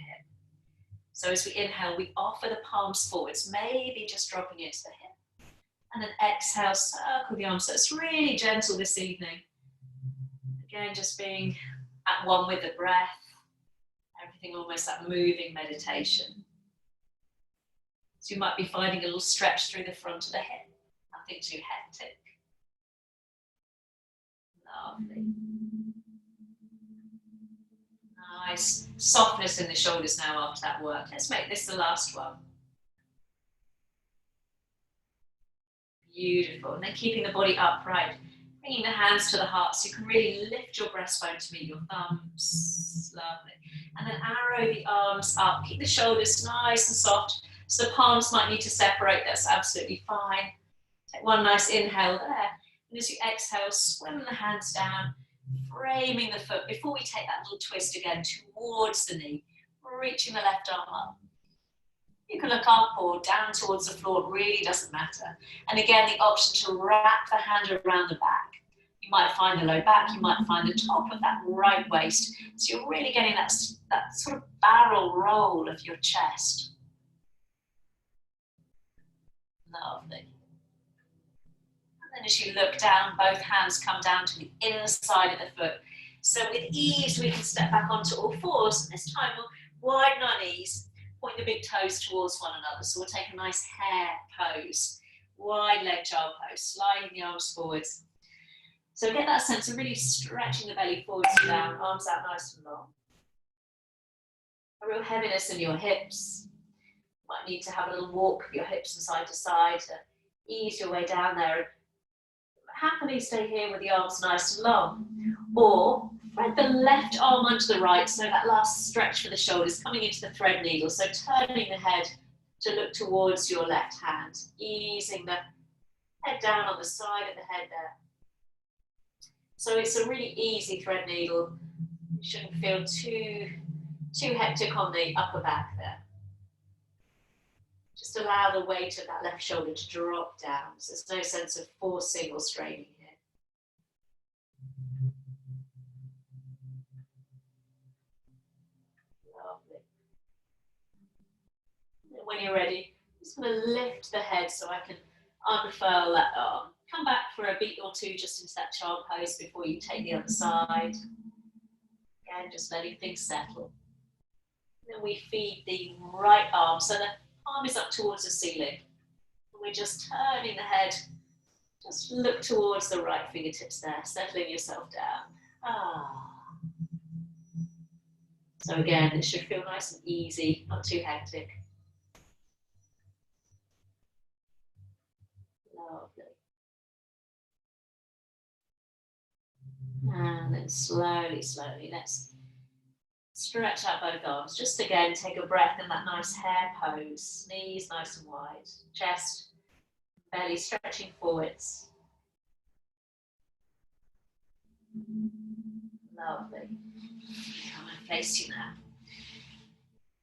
Speaker 1: So as we inhale, we offer the palms forwards, maybe just dropping into the hip. And then exhale, circle the arms. So it's really gentle this evening. Again, just being at one with the breath. Everything almost that moving meditation. So you might be finding a little stretch through the front of the hip. Nothing too hectic. Lovely. Nice softness in the shoulders now after that work. Let's make this the last one. Beautiful. And then keeping the body upright, bringing the hands to the heart so you can really lift your breastbone to meet your thumbs. Lovely. And then arrow the arms up. Keep the shoulders nice and soft. So the palms might need to separate. That's absolutely fine. Take one nice inhale there. And as you exhale, swim the hands down. Framing the foot before we take that little twist again towards the knee, reaching the left arm up. You can look up or down towards the floor, it really doesn't matter. And again, the option to wrap the hand around the back. You might find the low back, you might find the top of that right waist. So you're really getting that sort of barrel roll of your chest. Lovely. And as you look down, both hands come down to the inside of the foot. So with ease, we can step back onto all fours. And this time we'll widen our knees, point the big toes towards one another. So we'll take a nice hare pose, wide leg child pose, sliding the arms forwards. So get that sense of really stretching the belly forwards and down, arms out nice and long. A real heaviness in your hips. You might need to have a little walk of your hips from side to side to ease your way down there. Happily stay here with the arms nice and long. Or thread the left arm onto the right, so that last stretch for the shoulders coming into the thread needle. So turning the head to look towards your left hand, easing the head down on the side of the head there. So it's a really easy thread needle. You shouldn't feel too hectic on the upper back there. Just allow the weight of that left shoulder to drop down. So there's no sense of forcing or straining here. Lovely. And when you're ready, I'm just going to lift the head so I can unfurl that arm. Come back for a beat or two just into that child pose before you take the other side. Again, just letting things settle. Then we feed the right arm so the arm is up towards the ceiling. And we're just turning the head. Just look towards the right fingertips there, settling yourself down. So again, it should feel nice and easy, not too hectic. Lovely. And then slowly, slowly, let's stretch out both arms. Just again, take a breath in that nice hare pose. Knees nice and wide. Chest, belly stretching forwards. Lovely. I'm going to face you now.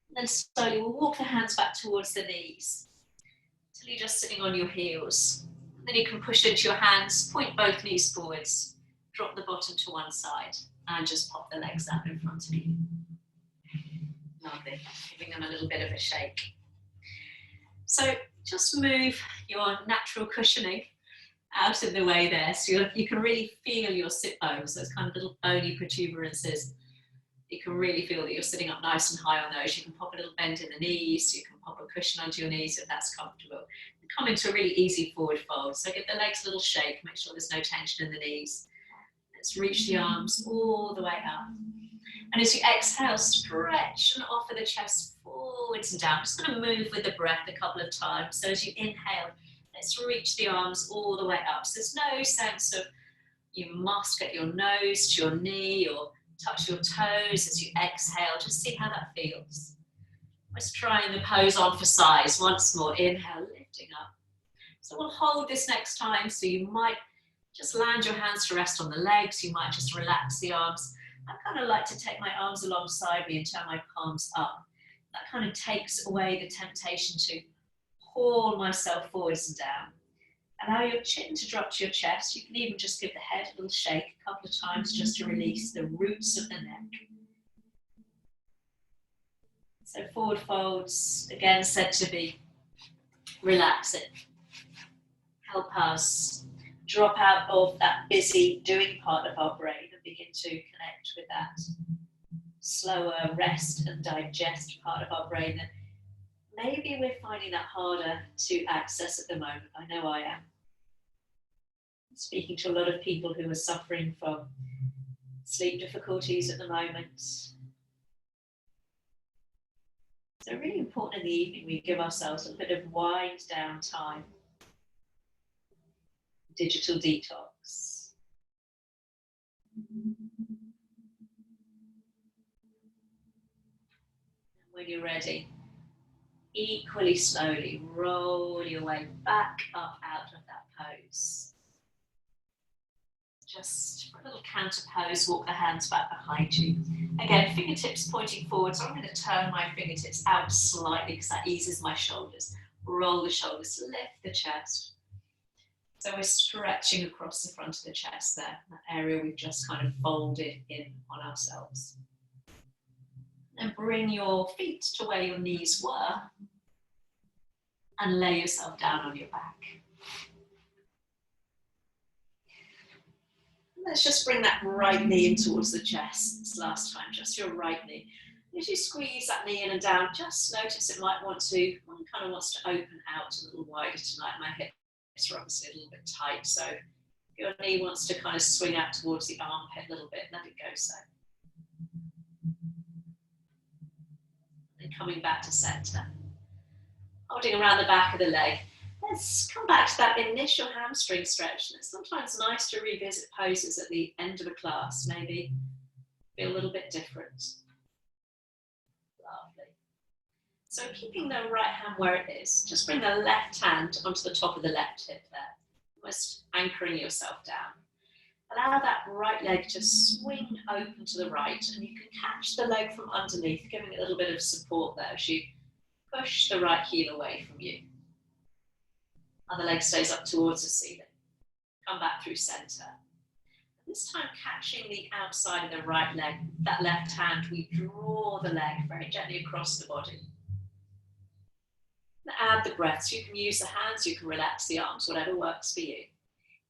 Speaker 1: And then slowly we'll walk the hands back towards the knees until you're just sitting on your heels. And then you can push into your hands, point both knees forwards. Drop the bottom to one side and just pop the legs out in front of you. Lovely, giving them a little bit of a shake. So just move your natural cushioning out of the way there, so you can really feel your sit bones, those kind of little bony protuberances. You can really feel that you're sitting up nice and high on those. You can pop a little bend in the knees, you can pop a cushion onto your knees if that's comfortable. And come into a really easy forward fold. So give the legs a little shake, make sure there's no tension in the knees. Let's reach the arms all the way up. And as you exhale, stretch and offer the chest forwards and down. Just going to move with the breath a couple of times. So as you inhale, let's reach the arms all the way up. So there's no sense of you must get your nose to your knee or touch your toes as you exhale. Just see how that feels. Let's try the pose on for size. Once more, inhale, lifting up. So we'll hold this next time. So you might just land your hands to rest on the legs. You might just relax the arms. I kind of like to take my arms alongside me and turn my palms up. That kind of takes away the temptation to haul myself forwards and down. Allow your chin to drop to your chest. You can even just give the head a little shake a couple of times just to release the roots of the neck. So forward folds, again said to be relaxing. Help us drop out of that busy doing part of our brain and begin to connect with that slower rest and digest part of our brain that maybe we're finding that harder to access at the moment. I know I am. I'm speaking to a lot of people who are suffering from sleep difficulties at the moment. So really important in the evening we give ourselves a bit of wind down time. Digital detox. And when you're ready, equally slowly roll your way back up out of that pose. Just for a little counter pose, walk the hands back behind you. Again, fingertips pointing forward, so I'm going to turn my fingertips out slightly because that eases my shoulders. Roll the shoulders, lift the chest. So we're stretching across the front of the chest there, that area we've just kind of folded in on ourselves. And bring your feet to where your knees were and lay yourself down on your back. Let's just bring that right knee in towards the chest this last time, just your right knee. As you squeeze that knee in and down, just notice it might want to, one kind of wants to open out a little wider tonight. My hips are obviously a little bit tight, so if your knee wants to kind of swing out towards the armpit a little bit, let it go so. And coming back to center. Holding around the back of the leg. Let's come back to that initial hamstring stretch. And it's sometimes nice to revisit poses at the end of a class, maybe feel a little bit different. Lovely. So keeping the right hand where it is, just bring the left hand onto the top of the left hip there, almost anchoring yourself down. Allow that right leg to swing open to the right, and you can catch the leg from underneath, giving it a little bit of support there as you push the right heel away from you. Other leg stays up towards the ceiling. Come back through center. This time catching the outside of the right leg, that left hand, we draw the leg very gently across the body. And add the breath. So you can use the hands, you can relax the arms, whatever works for you.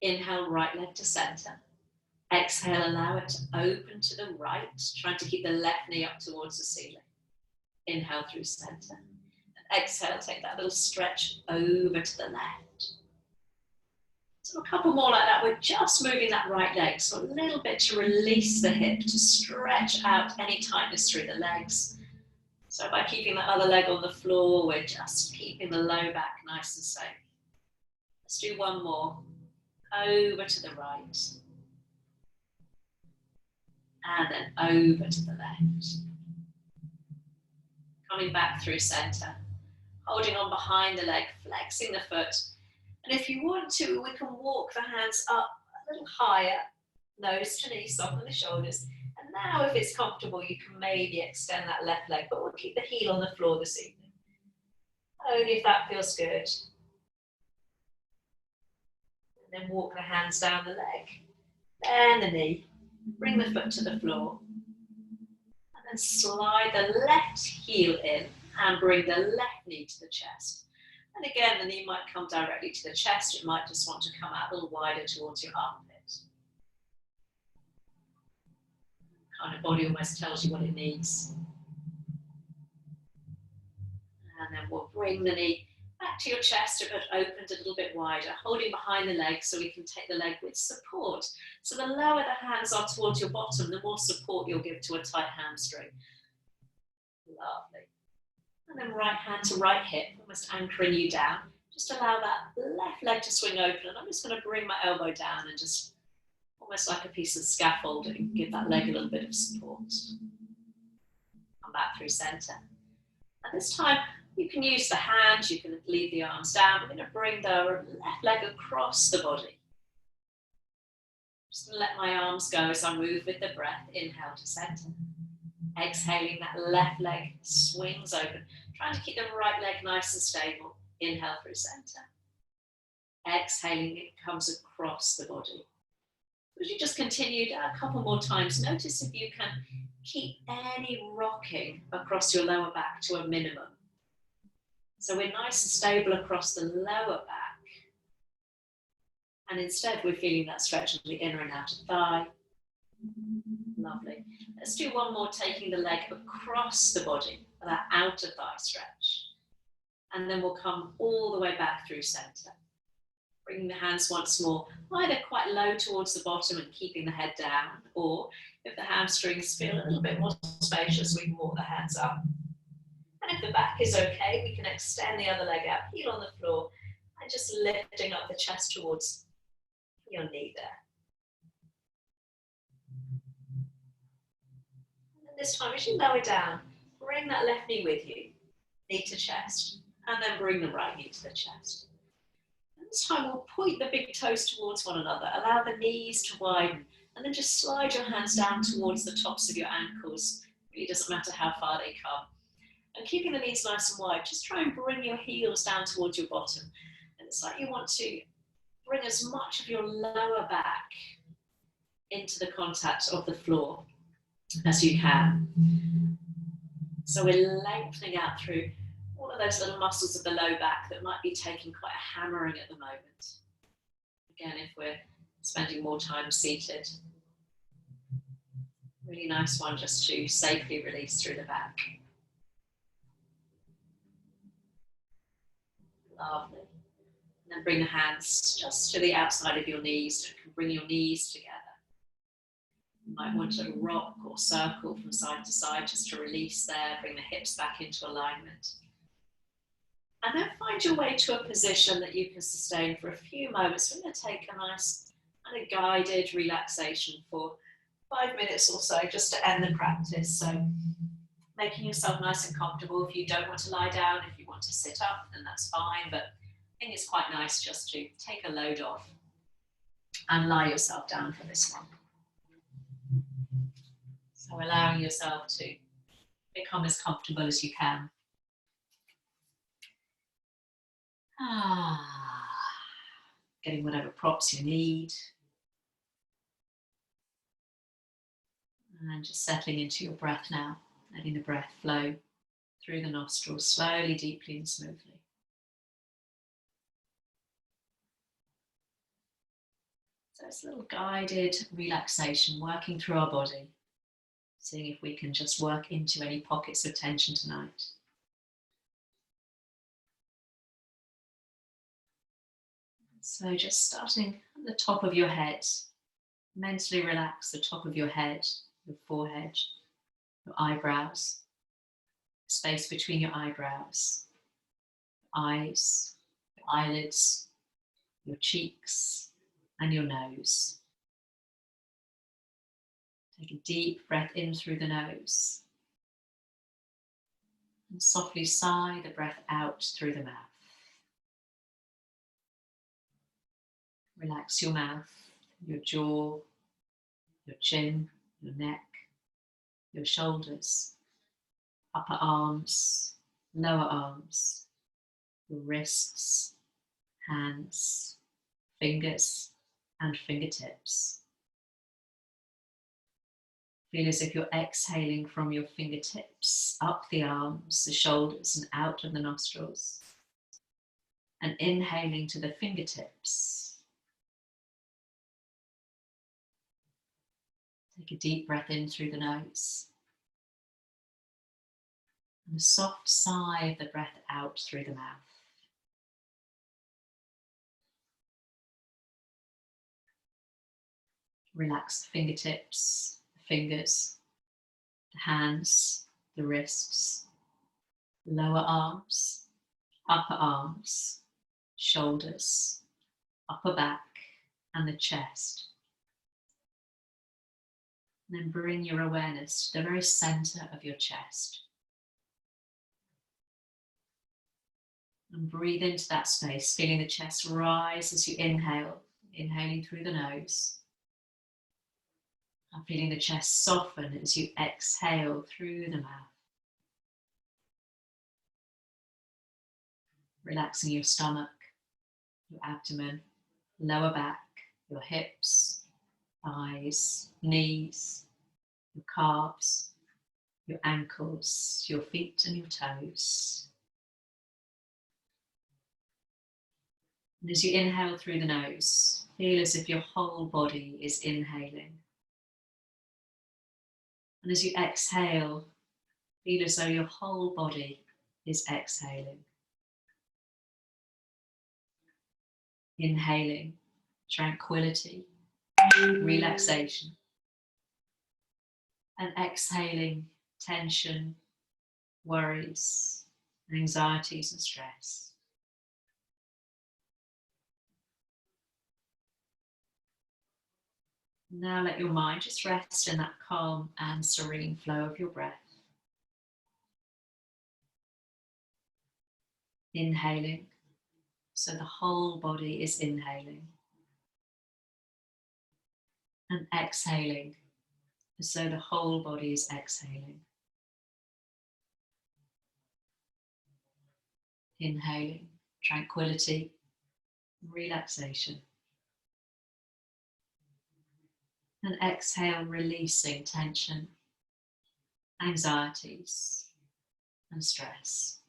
Speaker 1: Inhale, right leg to center. Exhale, allow it to open to the right, trying to keep the left knee up towards the ceiling. Inhale through center. And exhale, take that little stretch over to the left. So a couple more like that. We're just moving that right leg. So a little bit to release the hip, to stretch out any tightness through the legs. So by keeping that other leg on the floor, we're just keeping the low back nice and safe. Let's do one more. Over to the right. And then over to the left. Coming back through center. Holding on behind the leg, flexing the foot. And if you want to, we can walk the hands up a little higher, nose to knee, soften the shoulders. And now if it's comfortable, you can maybe extend that left leg, but we'll keep the heel on the floor this evening. Only if that feels good. And then walk the hands down the leg, bend the knee, bring the foot to the floor. And then slide the left heel in and bring the left knee to the chest. And again, the knee might come directly to the chest. It might just want to come out a little wider towards your armpit. Kind of body almost tells you what it needs. And then we'll bring the knee back to your chest, but opened a little bit wider, holding behind the leg so we can take the leg with support. So the lower the hands are towards your bottom, the more support you'll give to a tight hamstring. Lovely. And then right hand to right hip, almost anchoring you down. Just allow that left leg to swing open. And I'm just going to bring my elbow down and just almost like a piece of scaffolding, give that leg a little bit of support. Come back through center. And this time, you can use the hands, you can leave the arms down. We're going to bring the left leg across the body. Just going to let my arms go as I move with the breath. Inhale to center. Exhaling, that left leg swings open. Trying to keep the right leg nice and stable. Inhale through center. Exhaling, it comes across the body. As you just continue a couple more times, notice if you can keep any rocking across your lower back to a minimum. So we're nice and stable across the lower back. And instead we're feeling that stretch of the inner and outer thigh. Lovely. Let's do one more, taking the leg across the body for that outer thigh stretch. And then we'll come all the way back through center. Bringing the hands once more, either quite low towards the bottom and keeping the head down, or if the hamstrings feel a little bit more spacious, we can walk the hands up. And if the back is okay, we can extend the other leg out, heel on the floor, and just lifting up the chest towards your knee there. And this time, as you lower down, bring that left knee with you, knee to chest, and then bring the right knee to the chest. And this time, we'll point the big toes towards one another, allow the knees to widen, and then just slide your hands down towards the tops of your ankles. It really doesn't matter how far they come. And keeping the knees nice and wide, just try and bring your heels down towards your bottom. And it's like you want to bring as much of your lower back into the contact of the floor as you can. So we're lengthening out through all of those little muscles of the low back that might be taking quite a hammering at the moment. Again, if we're spending more time seated. Really nice one just to safely release through the back. Lovely. And then bring the hands just to the outside of your knees. So you can bring your knees together. You might want to rock or circle from side to side just to release there. Bring the hips back into alignment. And then find your way to a position that you can sustain for a few moments. We're going to take a nice kind of guided relaxation for 5 minutes or so just to end the practice. So making yourself nice and comfortable. If you don't want to lie down, if you want to sit up, then that's fine. But I think it's quite nice just to take a load off and lie yourself down for this one. So allowing yourself to become as comfortable as you can. Getting whatever props you need. And just settling into your breath now, letting the breath flow through the nostrils slowly, deeply and smoothly. So it's a little guided relaxation, working through our body, seeing if we can just work into any pockets of tension tonight. So just starting at the top of your head, mentally relax the top of your head, your forehead, your eyebrows, space between your eyebrows, eyes, your eyelids, your cheeks, and your nose. Take a deep breath in through the nose and softly sigh the breath out through the mouth. Relax your mouth, your jaw, your chin, your neck, your shoulders, upper arms, lower arms, your wrists, hands, fingers, and fingertips. Feel as if you're exhaling from your fingertips, up the arms, the shoulders, and out of the nostrils. And inhaling to the fingertips. Take a deep breath in through the nose. And a soft sigh of the breath out through the mouth. Relax the fingertips, the fingers, the hands, the wrists, lower arms, upper arms, shoulders, upper back, and the chest. And then bring your awareness to the very center of your chest. And breathe into that space, feeling the chest rise as you inhale, inhaling through the nose. And feeling the chest soften as you exhale through the mouth. Relaxing your stomach, your abdomen, lower back, your hips, thighs, knees, your calves, your ankles, your feet and your toes. And as you inhale through the nose, feel as if your whole body is inhaling. And as you exhale, feel as though your whole body is exhaling. Inhaling tranquility, relaxation. And exhaling tension, worries, anxieties and stress. Now let your mind just rest in that calm and serene flow of your breath. Inhaling, so the whole body is inhaling. And exhaling, so the whole body is exhaling. Inhaling, tranquility, relaxation. And exhale, releasing tension, anxieties, and stress.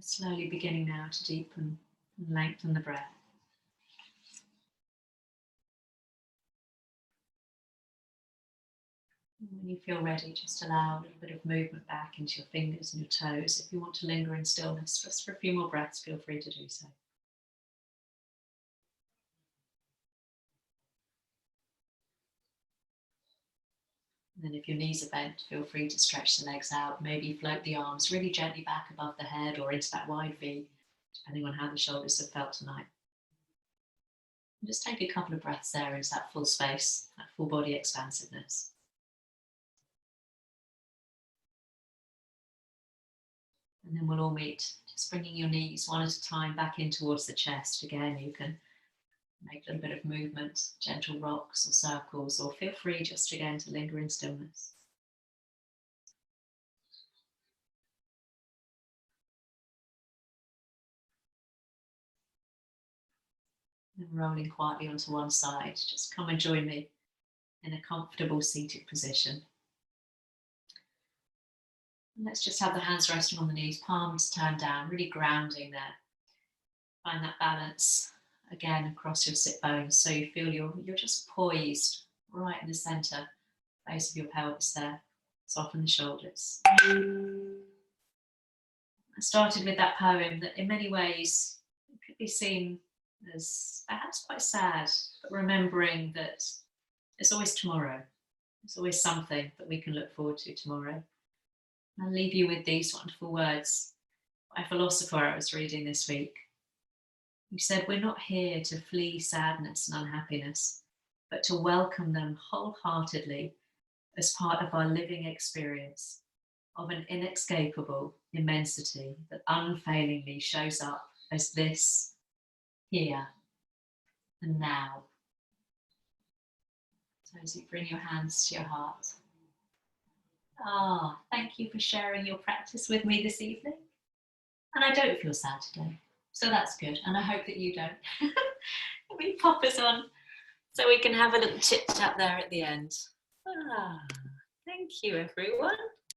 Speaker 1: Slowly beginning now to deepen and lengthen the breath. When you feel ready, just allow a little bit of movement back into your fingers and your toes. If you want to linger in stillness just for a few more breaths, feel free to do so. And then if your knees are bent, feel free to stretch the legs out. Maybe float the arms really gently back above the head or into that wide V, depending on how the shoulders have felt tonight. And just take a couple of breaths there into that full space, that full body expansiveness. And then we'll all meet, just bringing your knees one at a time back in towards the chest. Again, you can make a little bit of movement, gentle rocks or circles, or feel free just again to linger in stillness. And rolling quietly onto one side, just come and join me in a comfortable seated position. And let's just have the hands resting on the knees, palms turned down, really grounding there. Find that balance again across your sit bones, so you feel you're just poised right in the center, base of your pelvis there. Soften the shoulders. I started with that poem that in many ways could be seen as perhaps quite sad, but remembering that there's always tomorrow. There's always something that we can look forward to tomorrow. I'll leave you with these wonderful words by a philosopher I was reading this week. He said, we're not here to flee sadness and unhappiness, but to welcome them wholeheartedly as part of our living experience of an inescapable immensity that unfailingly shows up as this, here, and now. So as you bring your hands to your heart, thank you for sharing your practice with me this evening. And I don't feel sad today, so that's good. And I hope that you don't. Let me pop us on so we can have a little chit chat there at the end. Thank you, everyone.